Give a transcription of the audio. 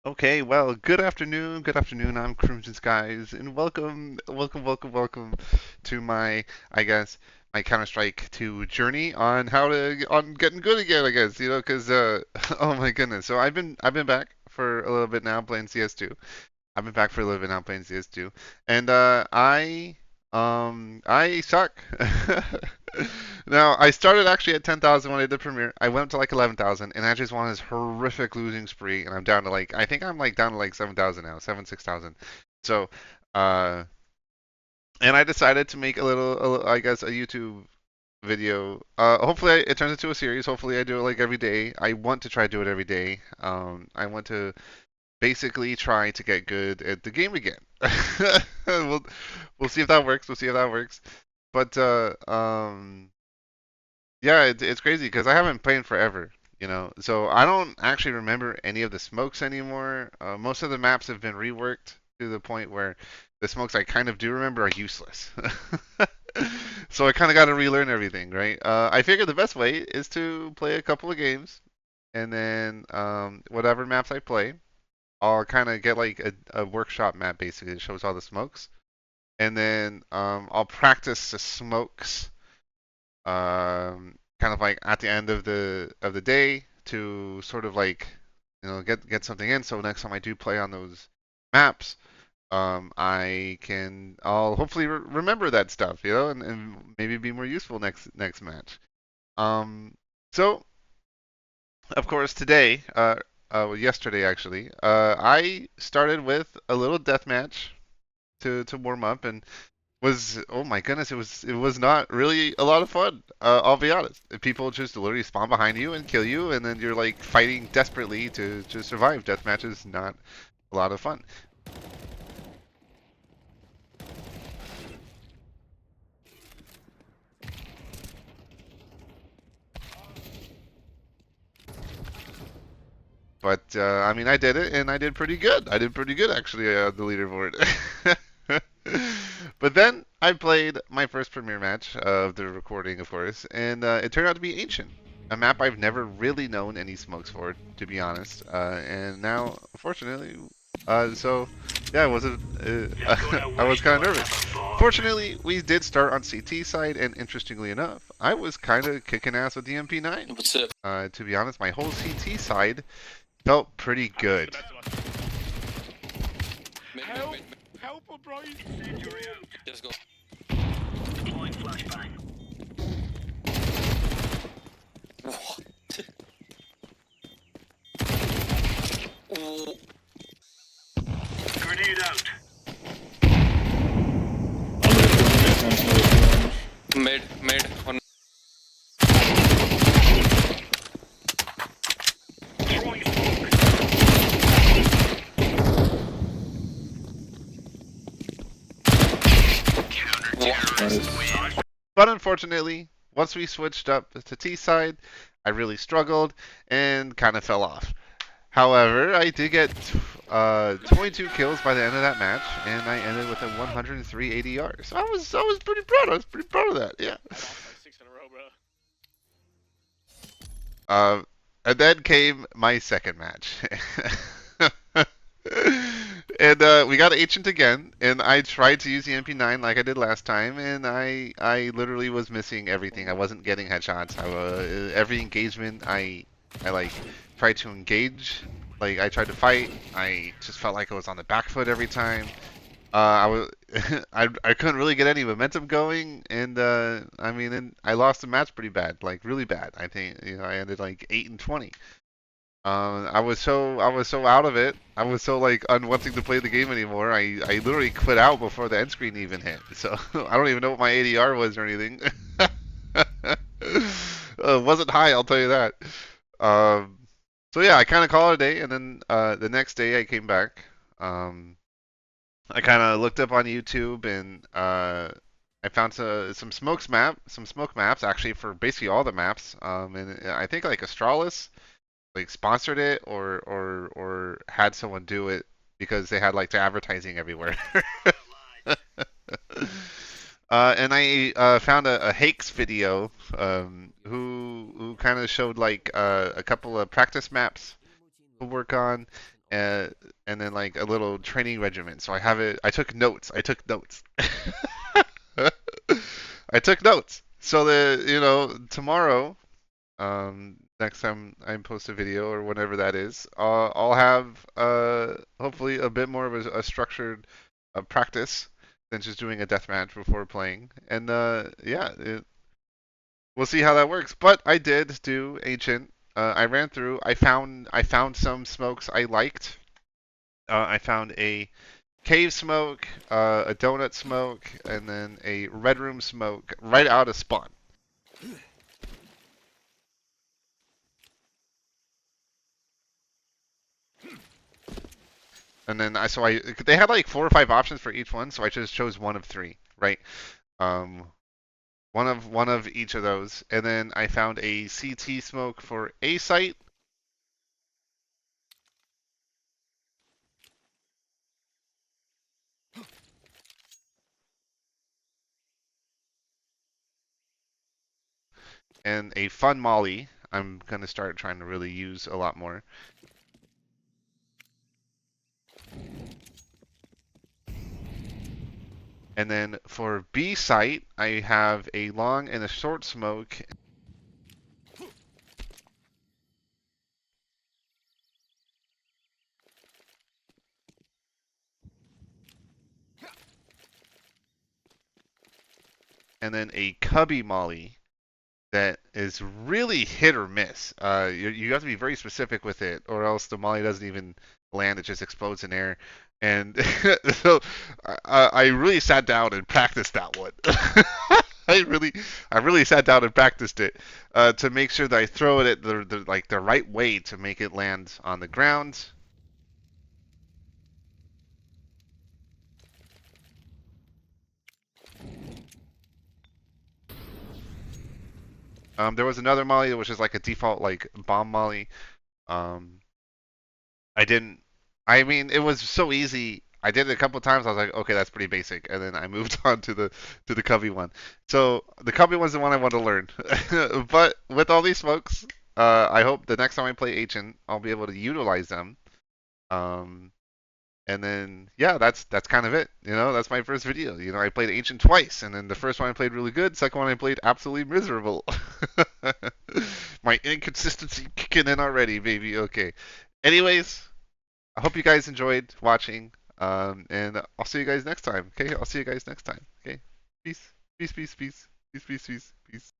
Okay, well, good afternoon, good afternoon. I'm Crimson Skies, and welcome to my, I guess, my Counter-Strike 2 journey on how to on getting good again. I guess because oh my goodness. So I've been back for a little bit now playing CS2. I've been back for a little bit now playing CS2, and I suck. Now I started actually at 10,000 when I did Premiere. I went up to like 11,000, and I just won this horrific losing spree, and I'm down to like I think I'm like down to like 7,000 now, 6,000. So, uh, and I decided to make I guess, a YouTube video. Hopefully it turns into a series. Hopefully I do it like every day. I want to try to do it every day. I want to basically try to get good at the game again. we'll we'll see if that works. We'll see if that works. But yeah, it's crazy because I haven't played in forever. So I don't actually remember any of the smokes anymore. Most of the maps have been reworked to the point where the smokes I kind of do remember are useless. So I kind of got to relearn everything, right? I figured the best way is to play a couple of games, and then whatever maps I play, I'll kind of get like a workshop map basically that shows all the smokes, and then I'll practice the smokes, kind of like at the end of the day to sort of like get something in. So next time I do play on those maps, I'll hopefully remember that stuff, and maybe be more useful next match. Um, so of course, today, well, yesterday actually, I started with a little death match to warm up, and was oh my goodness, it was not really a lot of fun. I'll be honest. People just literally spawn behind you and kill you, and then you're like fighting desperately to survive. Deathmatch is not a lot of fun. But I mean, I did it, and I did pretty good. I did pretty good actually on the leaderboard. But then I played my first premiere match of the recording, of course, and it turned out to be Ancient, a map I've never really known any smokes for, to be honest. And now, unfortunately, so yeah, I was kind of nervous. Fortunately, we did start on CT side, and interestingly enough, I was kind of kicking ass with the MP9. What's up? To be honest, my whole CT side felt pretty good. Help! Help, O'Brien! Let's go. Deploying flashbang. What? Oh. Grenade out. Mid, one. Throwing smoke. What? But unfortunately, once we switched up to T side, I really struggled and kind of fell off. However, I did get 22 kills by the end of that match, and I ended with a 103 ADR. So I was pretty proud. I was pretty proud of that. Yeah. I lost like 6 in a row, bro. And then came my second match. And we got Ancient again, and I tried to use the MP9 like I did last time, and I literally was missing everything. I wasn't getting headshots. Every engagement, I like tried to engage, like I tried to fight. I just felt like I was on the back foot every time. I was I couldn't really get any momentum going, and I mean, and I lost the match pretty bad, like really bad. I think I ended like 8-20. I was so out of it. I was so like unwanting to play the game anymore. I literally quit out before the end screen even hit. So I don't even know what my ADR was or anything. Wasn't high, I'll tell you that. Um, so yeah, I kind of called it a day, and then the next day I came back. I kind of looked up on YouTube, and I found some smoke maps actually for basically all the maps. And I think like Astralis like sponsored it or had someone do it because they had like the advertising everywhere. And I found a Hakes video who kind of showed like a couple of practice maps to work on, uh, and then like a little training regimen. So I have it. I took notes. I took notes. I took notes. So tomorrow, next time I post a video or whenever that is, I'll have hopefully a bit more of a structured practice than just doing a deathmatch before playing. And yeah, we'll see how that works. But I did do ancient. I ran through. I found some smokes I liked. I found a cave smoke, a donut smoke, and then a red room smoke right out of spawn. And then they had like 4 or 5 options for each one, so I just chose one of three, right? Um, one of each of those, and then I found a CT smoke for a site, and a fun molly. I'm gonna start trying to really use a lot more. And then for B site, I have a long and a short smoke. And then a cubby molly that is really hit or miss. You have to be very specific with it, or else the molly doesn't even land; it just explodes in air. And so I really sat down and practiced that one. I really sat down and practiced it to make sure that I throw it at the right way to make it land on the ground. There was another molly that was just like a default like bomb molly. Um, I didn't. I mean, it was so easy. I did it a couple times. I was like, okay, that's pretty basic, and then I moved on to the Covey one. So the Covey one's the one I want to learn. But with all these smokes, I hope the next time I play Ancient, I'll be able to utilize them. Um, and then yeah, that's kind of it. That's my first video. I played Ancient twice, and then the first one I played really good. Second one I played absolutely miserable. My inconsistency kicking in already, baby. Okay. Anyways, I hope you guys enjoyed watching. And I'll see you guys next time. Okay, I'll see you guys next time. Okay, peace, peace, peace, peace, peace, peace, peace, peace.